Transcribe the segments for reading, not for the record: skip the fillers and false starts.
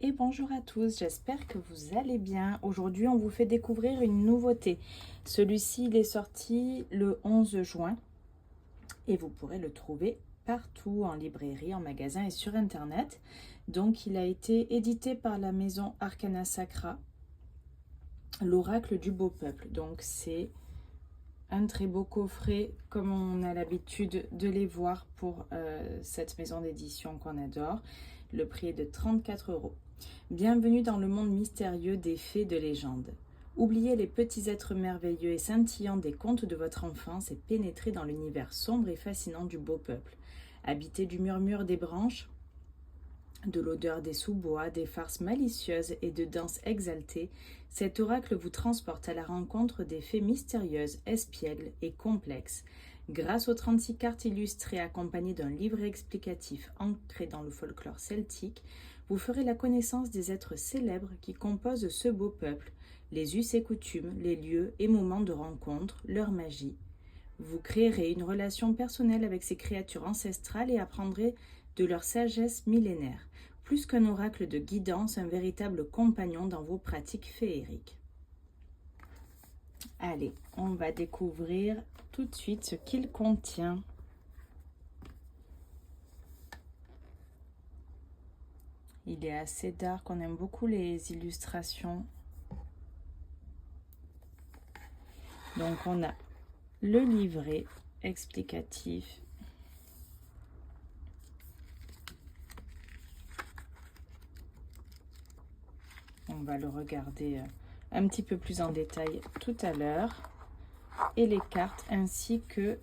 Et bonjour à tous, j'espère que vous allez bien. Aujourd'hui, on vous fait découvrir une nouveauté. Celui-ci, il est sorti le 11 juin et vous pourrez le trouver partout en librairie, en magasin et sur internet. Donc, il a été édité par la maison Arcana Sacra, l'oracle du beau peuple. Donc, c'est un très beau coffret comme on a l'habitude de les voir pour cette maison d'édition qu'on adore. Le prix est de 34 €. Bienvenue dans le monde mystérieux des fées de légende. Oubliez les petits êtres merveilleux et scintillants des contes de votre enfance et pénétrez dans l'univers sombre et fascinant du beau peuple. Habité du murmure des branches, de l'odeur des sous-bois, des farces malicieuses et de danses exaltées, cet oracle vous transporte à la rencontre des fées mystérieuses, espiègles et complexes. Grâce aux 36 cartes illustrées accompagnées d'un livre explicatif ancré dans le folklore celtique, vous ferez la connaissance des êtres célèbres qui composent ce beau peuple, les us et coutumes, les lieux et moments de rencontre, leur magie. Vous créerez une relation personnelle avec ces créatures ancestrales et apprendrez de leur sagesse millénaire. Plus qu'un oracle de guidance, un véritable compagnon dans vos pratiques féeriques. Allez, on va découvrir tout de suite ce qu'il contient. Il est assez dark, on aime beaucoup les illustrations. Donc on a le livret explicatif. On va le regarder un petit peu plus en détail tout à l'heure. Et les cartes ainsi que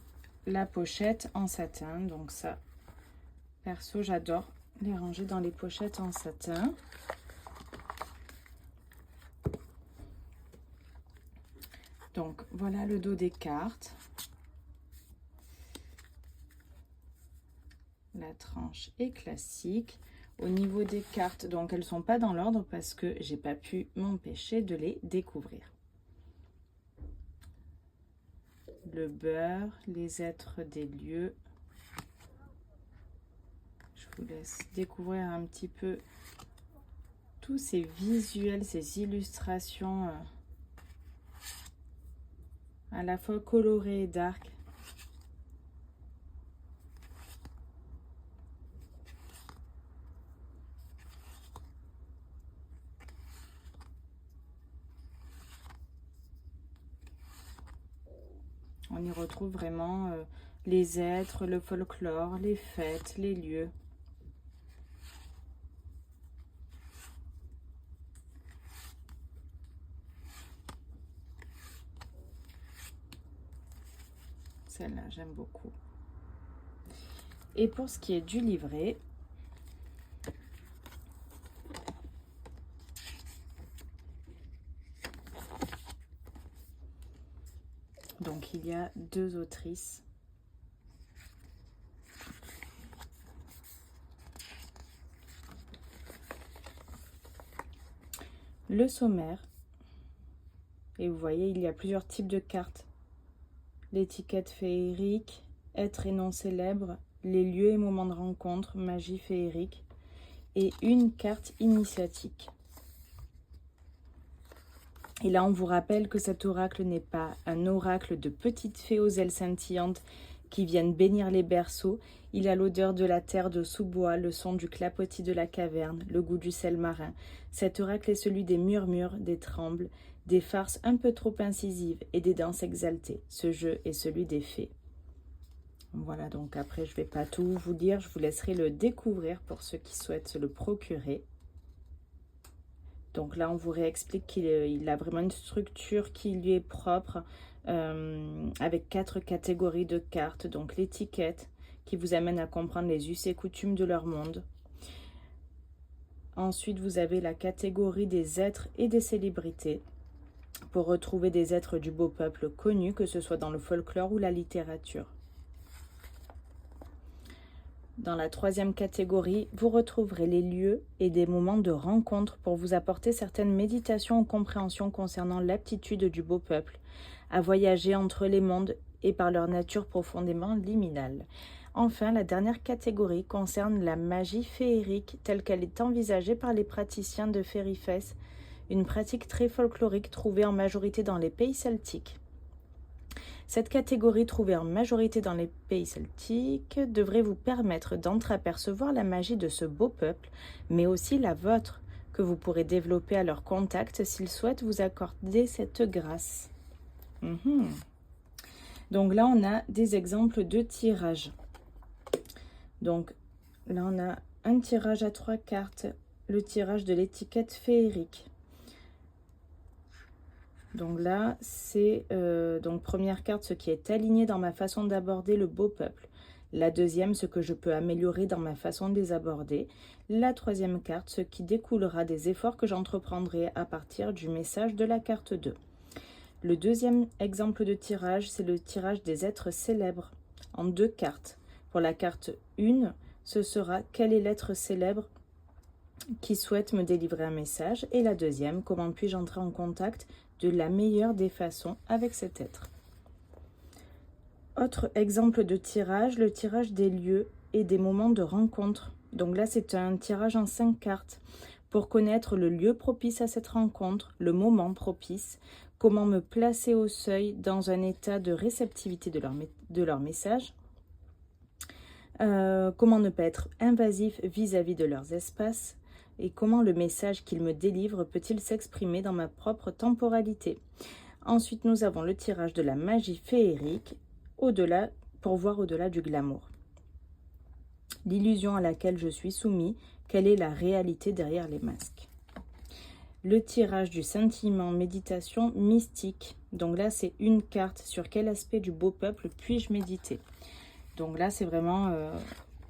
la pochette en satin. Donc ça, perso, j'adore les ranger dans les pochettes en satin. Donc voilà le dos des cartes. La tranche est classique. Au niveau des cartes, donc elles ne sont pas dans l'ordre parce que j'ai pas pu m'empêcher de les découvrir. Le beurre, les êtres des lieux. Je vous laisse découvrir un petit peu tous ces visuels, ces illustrations à la fois colorées et dark. On y retrouve vraiment les êtres, le folklore, les fêtes, les lieux. Celle-là, j'aime beaucoup. Et pour ce qui est du livret, donc il y a deux autrices. Le sommaire. Et vous voyez, il y a plusieurs types de cartes. L'étiquette féerique, être et non célèbre, les lieux et moments de rencontre, magie féerique, et une carte initiatique. Et là, on vous rappelle que cet oracle n'est pas un oracle de petites fées aux ailes scintillantes qui viennent bénir les berceaux. Il a l'odeur de la terre de sous-bois, le son du clapotis de la caverne, le goût du sel marin. Cet oracle est celui des murmures, des trembles, des farces un peu trop incisives et des danses exaltées. Ce jeu est celui des fées. Voilà, donc après, je ne vais pas tout vous dire. Je vous laisserai le découvrir pour ceux qui souhaitent se le procurer. Donc là, on vous réexplique qu'il a vraiment une structure qui lui est propre, avec 4 catégories de cartes. Donc l'étiquette qui vous amène à comprendre les us et coutumes de leur monde. Ensuite, vous avez la catégorie des êtres et des célébrités pour retrouver des êtres du beau peuple connus, que ce soit dans le folklore ou la littérature. Dans la troisième catégorie, vous retrouverez les lieux et des moments de rencontre pour vous apporter certaines méditations ou compréhensions concernant l'aptitude du beau peuple à voyager entre les mondes et par leur nature profondément liminale. Enfin, la dernière catégorie concerne la magie féerique telle qu'elle est envisagée par les praticiens de Fairyfest, une pratique très folklorique trouvée en majorité dans les pays celtiques. Cette catégorie trouvée en majorité dans les pays celtiques devrait vous permettre d'entreapercevoir la magie de ce beau peuple, mais aussi la vôtre, que vous pourrez développer à leur contact s'ils souhaitent vous accorder cette grâce. Donc là, on a des exemples de tirages. Donc là, on a un tirage à 3 cartes, le tirage de l'étiquette féerique. Donc là, c'est donc première carte, ce qui est aligné dans ma façon d'aborder le beau peuple. La deuxième, ce que je peux améliorer dans ma façon de les aborder. La troisième carte, ce qui découlera des efforts que j'entreprendrai à partir du message de la carte 2. Le deuxième exemple de tirage, c'est le tirage des êtres célèbres en 2 cartes. Pour la carte 1, ce sera quel est l'être célèbre qui souhaite me délivrer un message. Et la deuxième, comment puis-je entrer en contact de la meilleure des façons avec cet être. Autre exemple de tirage, le tirage des lieux et des moments de rencontre. Donc là, c'est un tirage en 5 cartes pour connaître le lieu propice à cette rencontre, le moment propice, comment me placer au seuil dans un état de réceptivité de leur message, comment ne pas être invasif vis-à-vis de leurs espaces, et comment le message qu'ils me délivrent peut-il s'exprimer dans ma propre temporalité. Ensuite, nous avons le tirage de la magie féerique, pour voir au-delà du glamour. L'illusion à laquelle je suis soumis, quelle est la réalité derrière les masques. Le tirage du sentiment méditation mystique. Donc là, c'est une carte sur quel aspect du beau peuple puis-je méditer. Donc là, c'est vraiment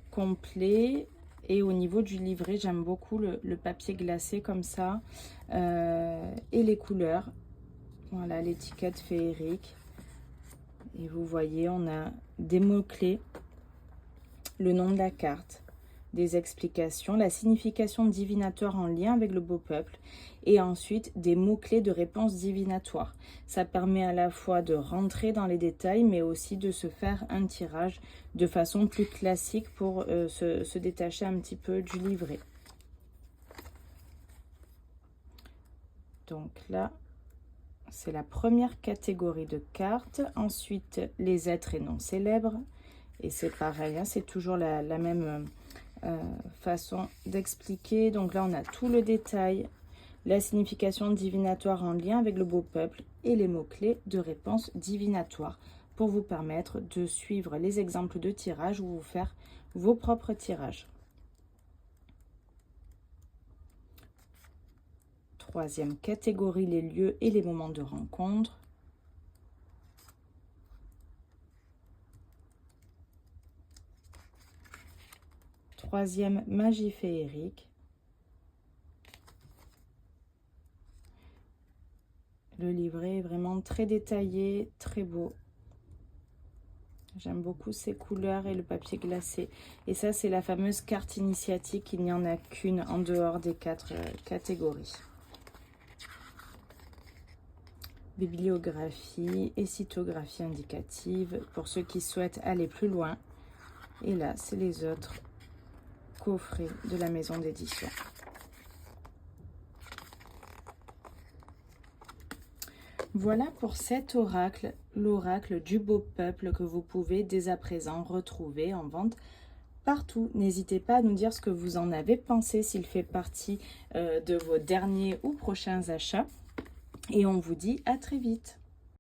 complet. Et au niveau du livret, j'aime beaucoup le papier glacé comme ça. Et les couleurs. Voilà, l'étiquette féerique. Et vous voyez, on a des mots-clés, le nom de la carte, des explications, la signification divinatoire en lien avec le beau peuple. Et ensuite, des mots-clés de réponse divinatoire. Ça permet à la fois de rentrer dans les détails, mais aussi de se faire un tirage de façon plus classique pour se détacher un petit peu du livret. Donc là, c'est la première catégorie de cartes. Ensuite, les êtres et noms célèbres. Et c'est pareil, hein, c'est toujours la même façon d'expliquer. Donc là, on a tout le détail, la signification divinatoire en lien avec le beau peuple et les mots-clés de réponse divinatoire pour vous permettre de suivre les exemples de tirage ou vous faire vos propres tirages. Troisième catégorie, les lieux et les moments de rencontre. Troisième, magie féerique. Le livret est vraiment très détaillé, très beau. J'aime beaucoup ces couleurs et le papier glacé. Et ça, c'est la fameuse carte initiatique. Il n'y en a qu'une en dehors des 4 catégories. Bibliographie et cytographie indicative pour ceux qui souhaitent aller plus loin. Et là, c'est les autres coffrets de la maison d'édition. Voilà pour cet oracle, l'oracle du beau peuple que vous pouvez dès à présent retrouver en vente partout. N'hésitez pas à nous dire ce que vous en avez pensé, s'il fait partie de vos derniers ou prochains achats. Et on vous dit à très vite.